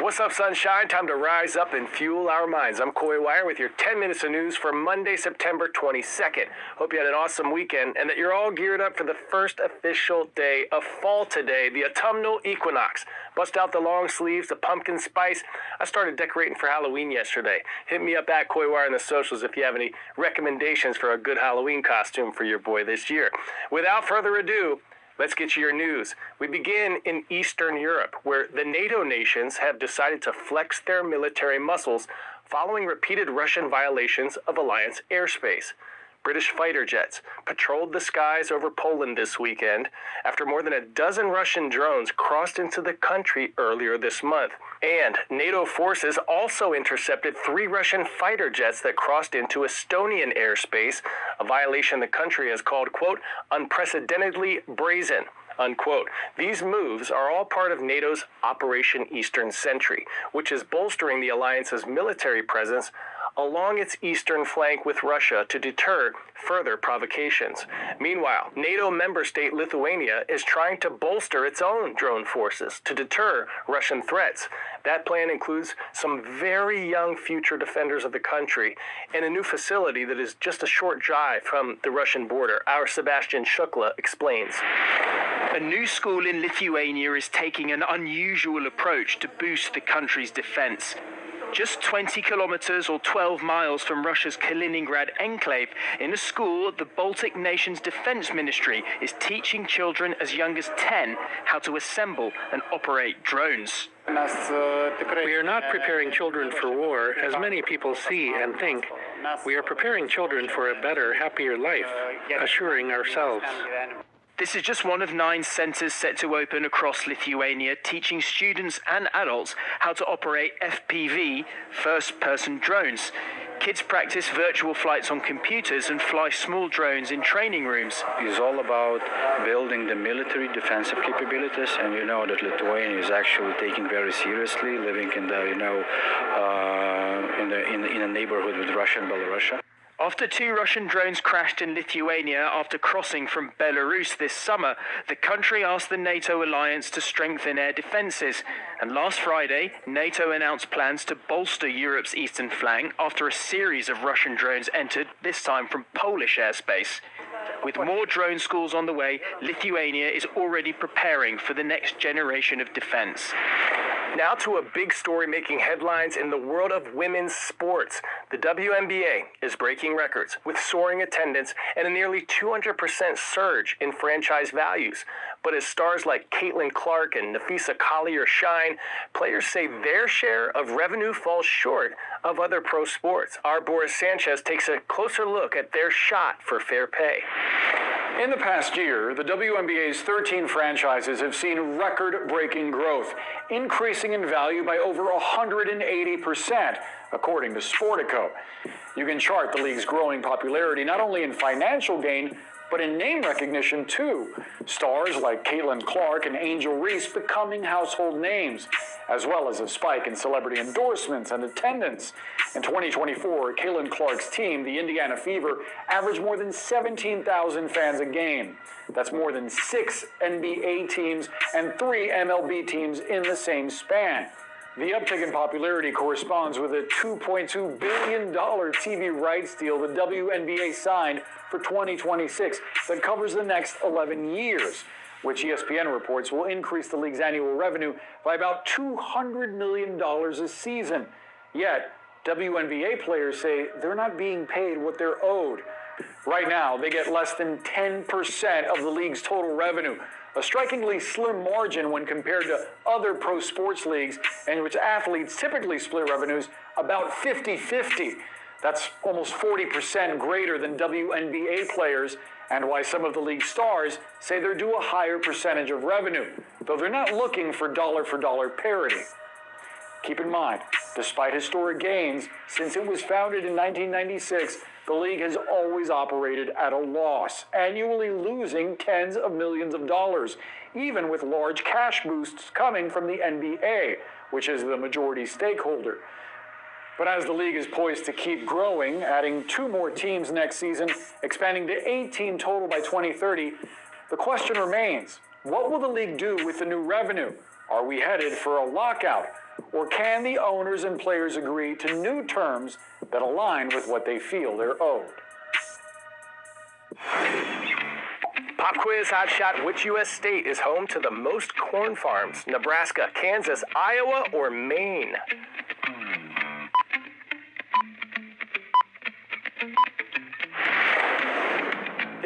What's up, sunshine? Time to rise up and fuel our minds. I'm Coy Wire with your 10 minutes of news for Monday, September 22nd. Hope you had an awesome weekend and that you're all geared up for the first official day of fall today, the autumnal equinox. Bust out the long sleeves, the pumpkin spice. I started decorating for Halloween yesterday. Hit me up at Coy Wire in the socials if you have any recommendations for a good Halloween costume for your boy this year. Without further ado, let's get you your news. We begin in Eastern Europe, where the NATO nations have decided to flex their military muscles following repeated Russian violations of alliance airspace. British fighter jets patrolled the skies over Poland this weekend after more than a dozen Russian drones crossed into the country earlier this month. And NATO forces also intercepted 3 Russian fighter jets that crossed into Estonian airspace, a violation the country has called, quote, unprecedentedly brazen, unquote. These moves are all part of NATO's Operation Eastern Sentry, which is bolstering the alliance's military presence along its eastern flank with Russia to deter further provocations. Meanwhile, NATO member state Lithuania is trying to bolster its own drone forces to deter Russian threats. That plan includes some very young future defenders of the country and a new facility that is just a short drive from the Russian border. Our Sebastian Shukla explains. A new school in Lithuania is taking an unusual approach to boost the country's defense. Just 20 kilometers or 12 miles from Russia's Kaliningrad enclave, in a school, the Baltic nation's defense ministry is teaching children as young as 10 how to assemble and operate drones. We are not preparing children for war, as many people see and think. We are preparing children for a better, happier life, assuring ourselves. This is just one of 9 centers set to open across Lithuania, teaching students and adults how to operate FPV, first-person drones. Kids practice virtual flights on computers and fly small drones in training rooms. It's all about building the military defensive capabilities, and you know that Lithuania is actually taking very seriously, living in the, in a neighborhood with Russia and Belarus. After 2 Russian drones crashed in Lithuania after crossing from Belarus this summer, the country asked the NATO alliance to strengthen air defenses. And last Friday, NATO announced plans to bolster Europe's eastern flank after a series of Russian drones entered, this time from Polish airspace. With more drone schools on the way, Lithuania is already preparing for the next generation of defense. Now to a big story making headlines in the world of women's sports. The WNBA is breaking records with soaring attendance and a nearly 200% surge in franchise values. But as stars like Caitlin Clark and Nafisa Collier shine, players say their share of revenue falls short of other pro sports. Our Boris Sanchez takes a closer look at their shot for fair pay. In the past year, the WNBA's 13 franchises have seen record-breaking growth, increasing in value by over 180%, according to Sportico. You can chart the league's growing popularity not only in financial gain, but in name recognition, too. Stars like Caitlin Clark and Angel Reese becoming household names, as well as a spike in celebrity endorsements and attendance. In 2024, Caitlin Clark's team, the Indiana Fever, averaged more than 17,000 fans a game. That's more than 6 NBA teams and 3 MLB teams in the same span. The uptick in popularity corresponds with a $2.2 billion TV rights deal the WNBA signed for 2026 that covers the next 11 years, which ESPN reports will increase the league's annual revenue by about $200 million a season. Yet, WNBA players say they're not being paid what they're owed. Right now, they get less than 10% of the league's total revenue, a strikingly slim margin when compared to other pro sports leagues in which athletes typically split revenues about 50-50. That's almost 40% greater than WNBA players, and why some of the league stars say they're due a higher percentage of revenue, though they're not looking for dollar-for-dollar parity. Keep in mind, despite historic gains, since it was founded in 1996, the league has always operated at a loss, annually losing tens of millions of dollars, even with large cash boosts coming from the NBA, which is the majority stakeholder. But as the league is poised to keep growing, adding 2 more teams next season, expanding to 18 total by 2030, the question remains, what will the league do with the new revenue? Are we headed for a lockout? Or can the owners and players agree to new terms that align with what they feel they're owed? Pop quiz hot shot. Which U.S. state is home to the most corn farms? Nebraska, Kansas, Iowa, or Maine?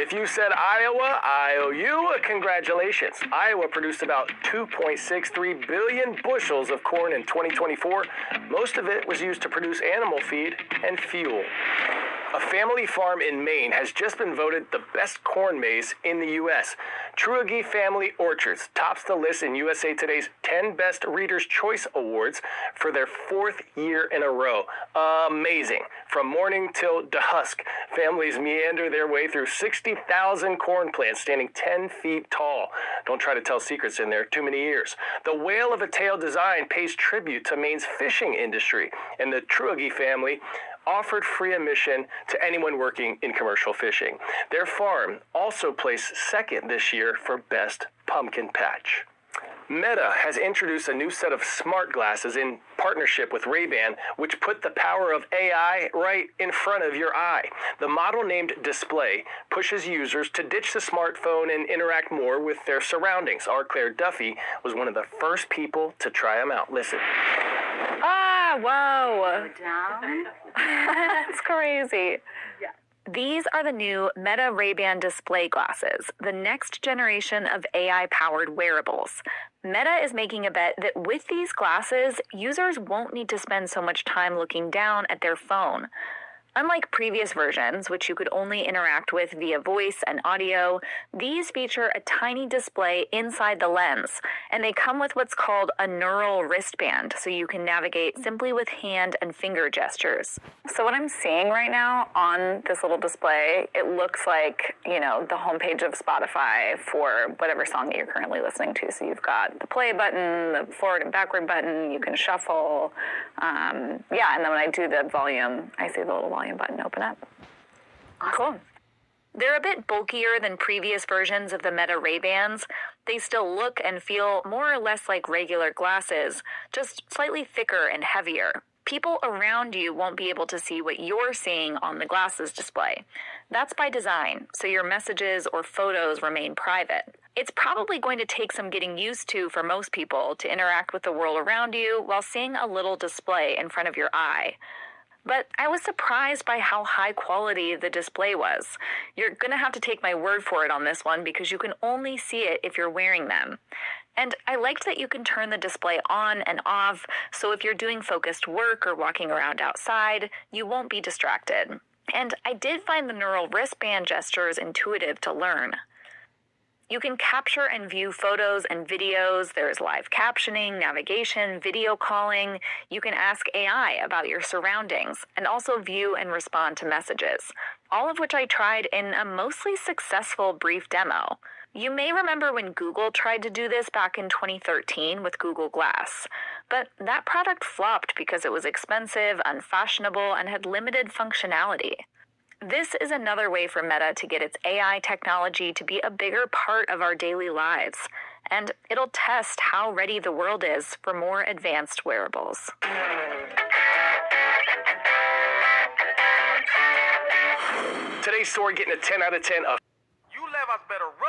If you said Iowa, I owe you a congratulations. Iowa produced about 2.63 billion bushels of corn in 2024. Most of it was used to produce animal feed and fuel. A family farm in Maine has just been voted the best corn maze in the U.S. Truagee Family Orchards tops the list in USA Today's 10 Best Reader's Choice Awards for their fourth year in a row. Amazing. From morning till dusk, families meander their way through 60,000 corn plants standing 10 feet tall. Don't try to tell secrets in there, too many ears. The whale of a tail design pays tribute to Maine's fishing industry, and the Truagee family offered free admission to anyone working in commercial fishing. Their farm also placed second this year for Best Pumpkin Patch. Meta has introduced a new set of smart glasses in partnership with Ray-Ban, which put the power of AI right in front of your eye. The model named Display pushes users to ditch the smartphone and interact more with their surroundings. Our Claire Duffy was one of the first people to try them out. Listen. Ah, whoa. Go down. That's crazy. Yeah. These are the new Meta Ray-Ban display glasses, the next generation of AI-powered wearables. Meta is making a bet that with these glasses, users won't need to spend so much time looking down at their phone. Unlike previous versions, which you could only interact with via voice and audio, these feature a tiny display inside the lens, and they come with what's called a neural wristband, so you can navigate simply with hand and finger gestures. So what I'm seeing right now on this little display, it looks like, the homepage of Spotify for whatever song that you're currently listening to. So you've got the play button, the forward and backward button, you can shuffle. And then when I do the volume, I see the little volume button open up. Cool. They're a bit bulkier than previous versions of the Meta Ray-Bans. They still look and feel more or less like regular glasses, just slightly thicker and heavier. People around you won't be able to see what you're seeing on the glasses display. That's by design, so your messages or photos remain private. It's probably going to take some getting used to for most people to interact with the world around you while seeing a little display in front of your eye. But I was surprised by how high quality the display was. You're going to have to take my word for it on this one because you can only see it if you're wearing them. And I liked that you can turn the display on and off, so if you're doing focused work or walking around outside, you won't be distracted. And I did find the neural wristband gestures intuitive to learn. You can capture and view photos and videos. There's live captioning, navigation, video calling. You can ask AI about your surroundings and also view and respond to messages, all of which I tried in a mostly successful brief demo. You may remember when Google tried to do this back in 2013 with Google Glass, but that product flopped because it was expensive, unfashionable, and had limited functionality. This is another way for Meta to get its AI technology to be a bigger part of our daily lives, and it'll test how ready the world is for more advanced wearables. Today's story getting a 10 out of 10. You let us better run.